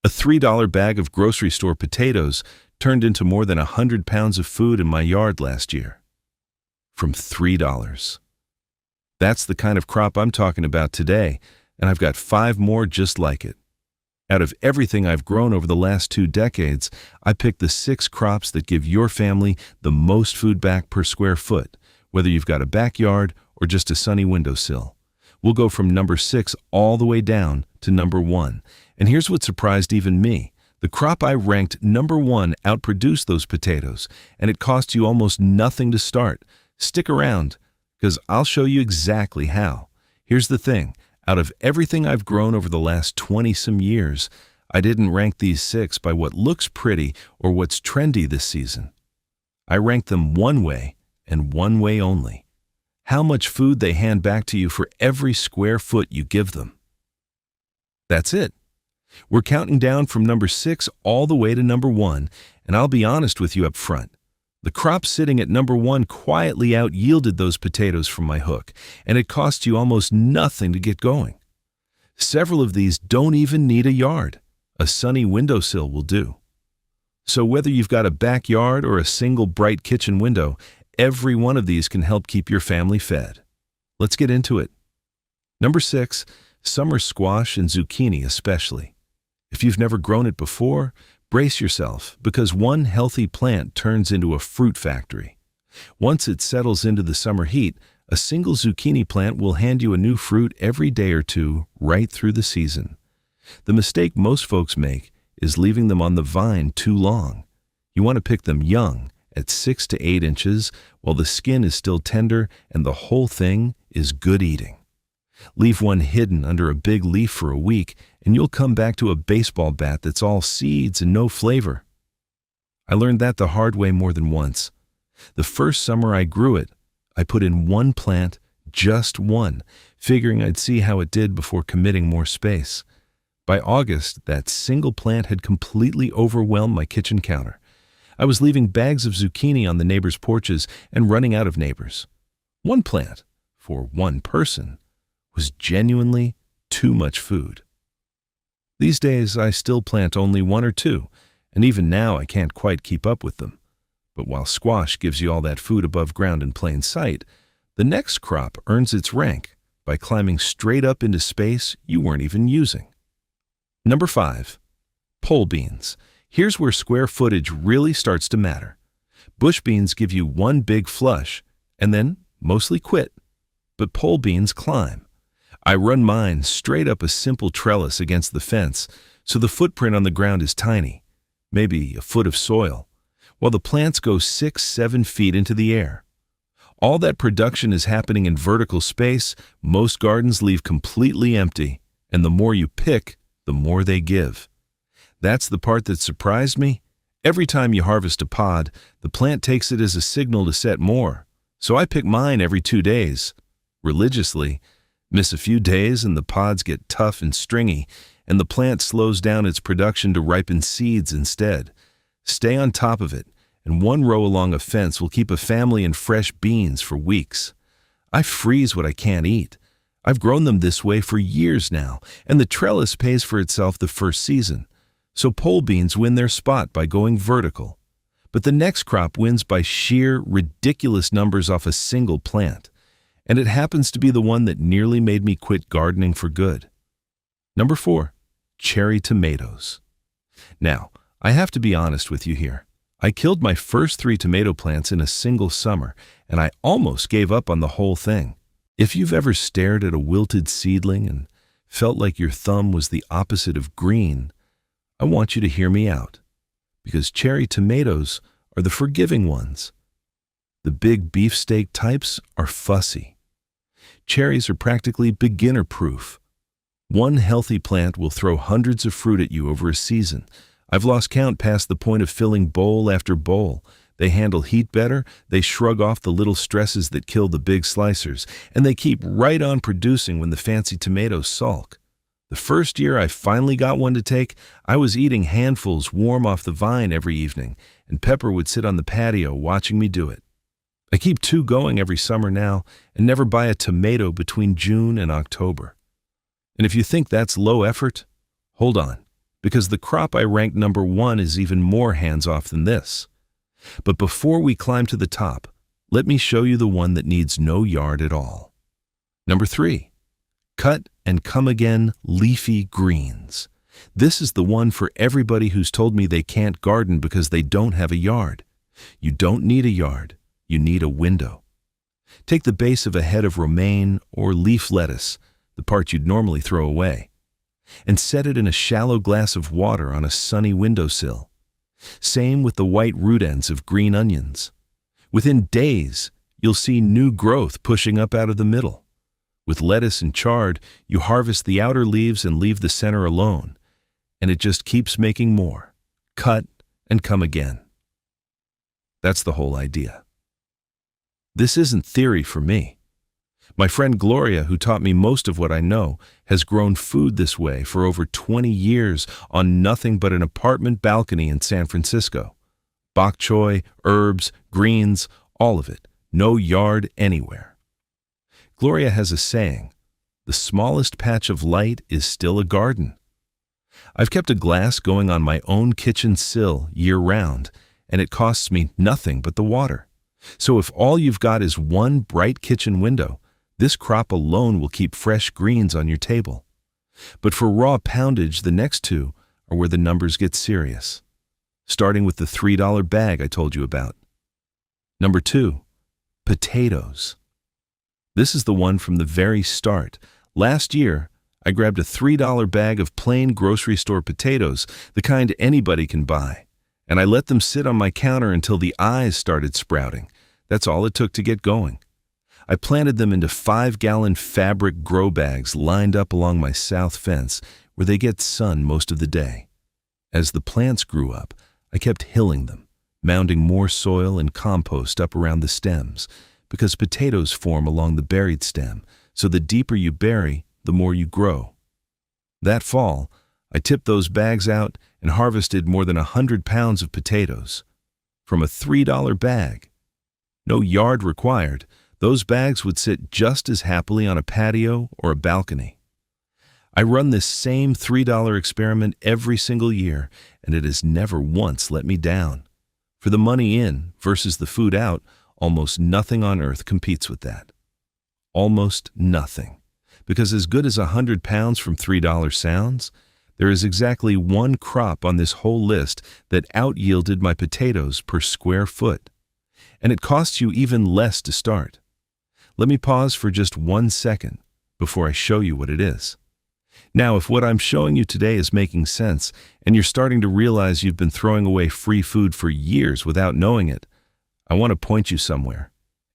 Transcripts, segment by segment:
A $3 bag of grocery store potatoes turned into more than 100 pounds of food in my yard last year. From $3. That's the kind of crop I'm talking about today, and I've got 5 more just like it. Out of everything I've grown over the last 2 decades, I picked the 6 crops that give your family the most food back per square foot, whether you've got a backyard or just a sunny windowsill. We'll go from number 6 all the way down to number 1. And here's what surprised even me. The crop I ranked number 1 outproduced those potatoes, and it cost you almost nothing to start. Stick around, because I'll show you exactly how. Here's the thing. Out of everything I've grown over the last 20-some years, I didn't rank these 6 by what looks pretty or what's trendy this season. I ranked them one way and one way only: how much food they hand back to you for every square foot you give them. That's it. We're counting down from number 6 all the way to number 1, and I'll be honest with you up front. The crop sitting at number 1 quietly out-yielded those potatoes from my hook, and it costs you almost nothing to get going. Several of these don't even need a yard. A sunny windowsill will do. So whether you've got a backyard or a single bright kitchen window, every one of these can help keep your family fed. Let's get into it. Number 6, summer squash and zucchini especially. If you've never grown it before, brace yourself, because one healthy plant turns into a fruit factory. Once it settles into the summer heat, a single zucchini plant will hand you a new fruit every day or two right through the season. The mistake most folks make is leaving them on the vine too long. You want to pick them young, at 6 to 8 inches, while the skin is still tender and the whole thing is good eating. Leave one hidden under a big leaf for a week, and you'll come back to a baseball bat that's all seeds and no flavor. I learned that the hard way more than once. The first summer I grew it, I put in one plant, just one, figuring I'd see how it did before committing more space. By August, that single plant had completely overwhelmed my kitchen counter. I was leaving bags of zucchini on the neighbors' porches and running out of neighbors. One plant, for one person, was genuinely too much food. These days, I still plant only 1 or 2, and even now I can't quite keep up with them. But while squash gives you all that food above ground in plain sight, the next crop earns its rank by climbing straight up into space you weren't even using. Number 5, pole beans. Here's where square footage really starts to matter. Bush beans give you one big flush, and then mostly quit. But pole beans climb. I run mine straight up a simple trellis against the fence, so the footprint on the ground is tiny, maybe a foot of soil, while the plants go 6-7 feet into the air. All that production is happening in vertical space most gardens leave completely empty, and the more you pick, the more they give. That's the part that surprised me. Every time you harvest a pod, the plant takes it as a signal to set more, so I pick mine every 2 days, religiously. Miss a few days and the pods get tough and stringy, and the plant slows down its production to ripen seeds instead. Stay on top of it, and one row along a fence will keep a family in fresh beans for weeks. I freeze what I can't eat. I've grown them this way for years now, and the trellis pays for itself the first season. So pole beans win their spot by going vertical. But the next crop wins by sheer, ridiculous numbers off a single plant. And it happens to be the one that nearly made me quit gardening for good. Number 4, cherry tomatoes. Now, I have to be honest with you here. I killed my first 3 tomato plants in a single summer, and I almost gave up on the whole thing. If you've ever stared at a wilted seedling and felt like your thumb was the opposite of green, I want you to hear me out, because cherry tomatoes are the forgiving ones. The big beefsteak types are fussy. Cherries are practically beginner-proof. One healthy plant will throw hundreds of fruit at you over a season. I've lost count past the point of filling bowl after bowl. They handle heat better, they shrug off the little stresses that kill the big slicers, and they keep right on producing when the fancy tomatoes sulk. The first year I finally got one to take, I was eating handfuls warm off the vine every evening, and Pepper would sit on the patio watching me do it. I keep 2 going every summer now and never buy a tomato between June and October. And if you think that's low effort, hold on, because the crop I ranked number 1 is even more hands-off than this. But before we climb to the top, let me show you the one that needs no yard at all. Number 3. Cut and come again leafy greens. This is the one for everybody who's told me they can't garden because they don't have a yard. You don't need a yard, you need a window. Take the base of a head of romaine or leaf lettuce, the part you'd normally throw away, and set it in a shallow glass of water on a sunny windowsill. Same with the white root ends of green onions. Within days, you'll see new growth pushing up out of the middle. With lettuce and chard, you harvest the outer leaves and leave the center alone, and it just keeps making more. Cut and come again. That's the whole idea. This isn't theory for me. My friend Gloria, who taught me most of what I know, has grown food this way for over 20 years on nothing but an apartment balcony in San Francisco. Bok choy, herbs, greens, all of it. No yard anywhere. Gloria has a saying, the smallest patch of light is still a garden. I've kept a glass going on my own kitchen sill year-round, and it costs me nothing but the water. So if all you've got is one bright kitchen window, this crop alone will keep fresh greens on your table. But for raw poundage, the next two are where the numbers get serious. Starting with the $3 bag I told you about. Number 2, potatoes. This is the one from the very start. Last year, I grabbed a $3 bag of plain grocery store potatoes, the kind anybody can buy, and I let them sit on my counter until the eyes started sprouting. That's all it took to get going. I planted them into 5-gallon fabric grow bags lined up along my south fence where they get sun most of the day. As the plants grew up, I kept hilling them, mounding more soil and compost up around the stems, because potatoes form along the buried stem, so the deeper you bury, the more you grow. That fall, I tipped those bags out and harvested more than 100 pounds of potatoes from a $3 bag. No yard required. Those bags would sit just as happily on a patio or a balcony. I run this same $3 experiment every single year, and it has never once let me down. For the money in versus the food out, almost nothing on earth competes with that. Almost nothing. Because as good as 100 pounds from $3 sounds, there is exactly one crop on this whole list that out-yielded my potatoes per square foot. And it costs you even less to start. Let me pause for just 1 second before I show you what it is. Now, if what I'm showing you today is making sense, and you're starting to realize you've been throwing away free food for years without knowing it, I want to point you somewhere.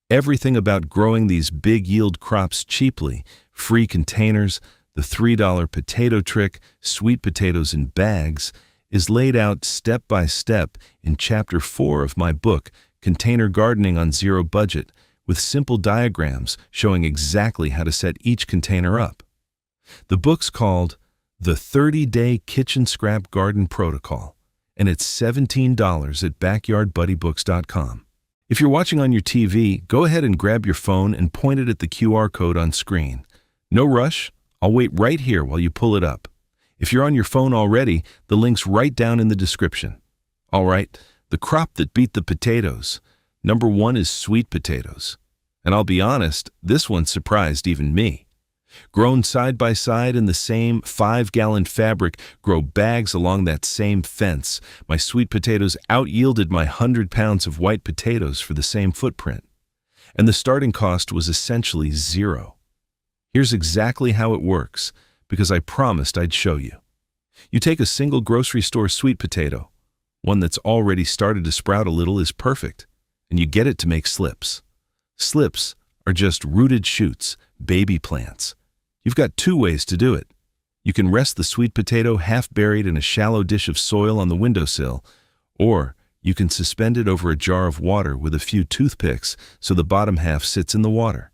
Everything about growing these big yield crops cheaply, free containers, the $3 potato trick, sweet potatoes in bags, is laid out step by step in Chapter 4 of my book, Container Gardening on Zero Budget, with simple diagrams showing exactly how to set each container up. The book's called The 30-Day Kitchen Scrap Garden Protocol, and it's $17 at backyardbuddybooks.com. If you're watching on your TV, go ahead and grab your phone and point it at the QR code on screen. No rush, I'll wait right here while you pull it up. If you're on your phone already, the link's right down in the description. All right, the crop that beat the potatoes. Number 1 is sweet potatoes. And I'll be honest, this one surprised even me. Grown side by side in the same 5-gallon fabric grow bags along that same fence, my sweet potatoes out-yielded my 100 pounds of white potatoes for the same footprint. And the starting cost was essentially zero. Here's exactly how it works, because I promised I'd show you. You take a single grocery store sweet potato. One that's already started to sprout a little is perfect, and you get it to make slips. Slips are just rooted shoots, baby plants. You've got 2 ways to do it. You can rest the sweet potato half buried in a shallow dish of soil on the windowsill, or you can suspend it over a jar of water with a few toothpicks so the bottom half sits in the water.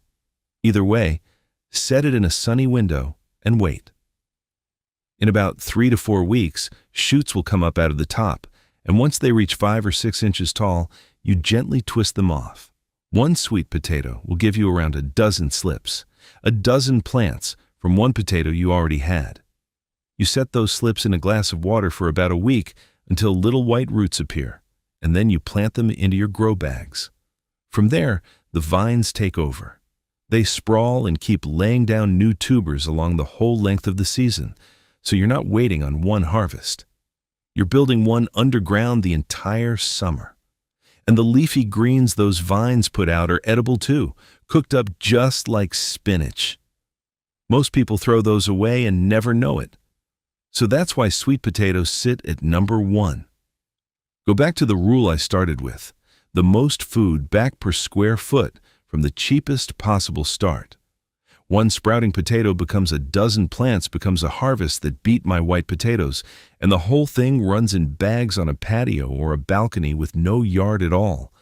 Either way, set it in a sunny window and wait. In about 3 to 4 weeks, shoots will come up out of the top, and once they reach 5 or 6 inches tall, you gently twist them off. One sweet potato will give you around a dozen slips, a dozen plants from one potato you already had. You set those slips in a glass of water for about a week until little white roots appear, and then you plant them into your grow bags. From there, the vines take over. They sprawl and keep laying down new tubers along the whole length of the season, so you're not waiting on one harvest. You're building one underground the entire summer. And the leafy greens those vines put out are edible too, cooked up just like spinach. Most people throw those away and never know it. So that's why sweet potatoes sit at number 1. Go back to the rule I started with, the most food back per square foot from the cheapest possible start. One sprouting potato becomes a dozen plants, becomes a harvest that beat my white potatoes, and the whole thing runs in bags on a patio or a balcony with no yard at all.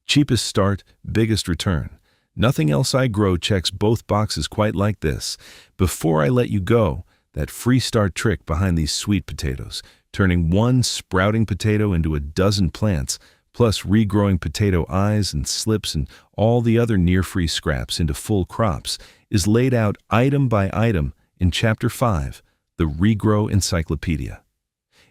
Cheapest start, biggest return. Nothing else I grow checks both boxes quite like this. Before I let you go, that free start trick behind these sweet potatoes, turning one sprouting potato into a dozen plants, plus regrowing potato eyes and slips and all the other near-free scraps into full crops, is laid out item by item in Chapter 5, the Regrow Encyclopedia.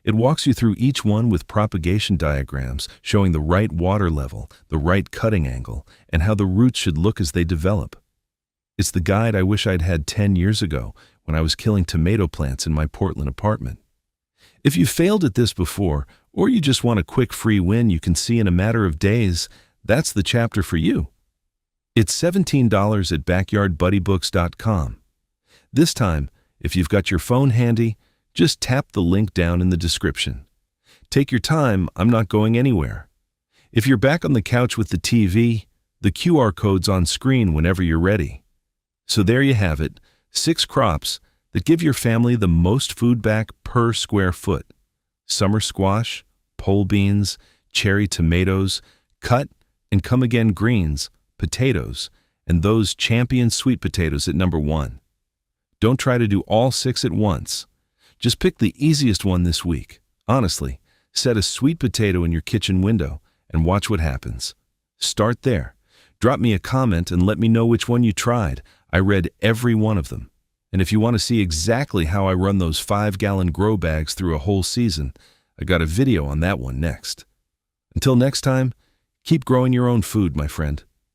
It walks you through each one with propagation diagrams showing the right water level, the right cutting angle, and how the roots should look as they develop. It's the guide I wish I'd had 10 years ago when I was killing tomato plants in my Portland apartment. If you failed at this before, or you just want a quick free win you can see in a matter of days, that's the chapter for you. It's $17 at backyardbuddybooks.com. This time, if you've got your phone handy, just tap the link down in the description. Take your time, I'm not going anywhere. If you're back on the couch with the TV, the QR code's on screen whenever you're ready. So there you have it, 6 crops that give your family the most food back per square foot. Summer squash, pole beans, cherry tomatoes, cut and come again greens, potatoes, and those champion sweet potatoes at number 1. Don't try to do all 6 at once. Just pick the easiest one this week. Honestly, set a sweet potato in your kitchen window and watch what happens. Start there. Drop me a comment and let me know which one you tried. I read every one of them. And if you want to see exactly how I run those 5-gallon grow bags through a whole season, I got a video on that one next. Until next time, keep growing your own food, my friend.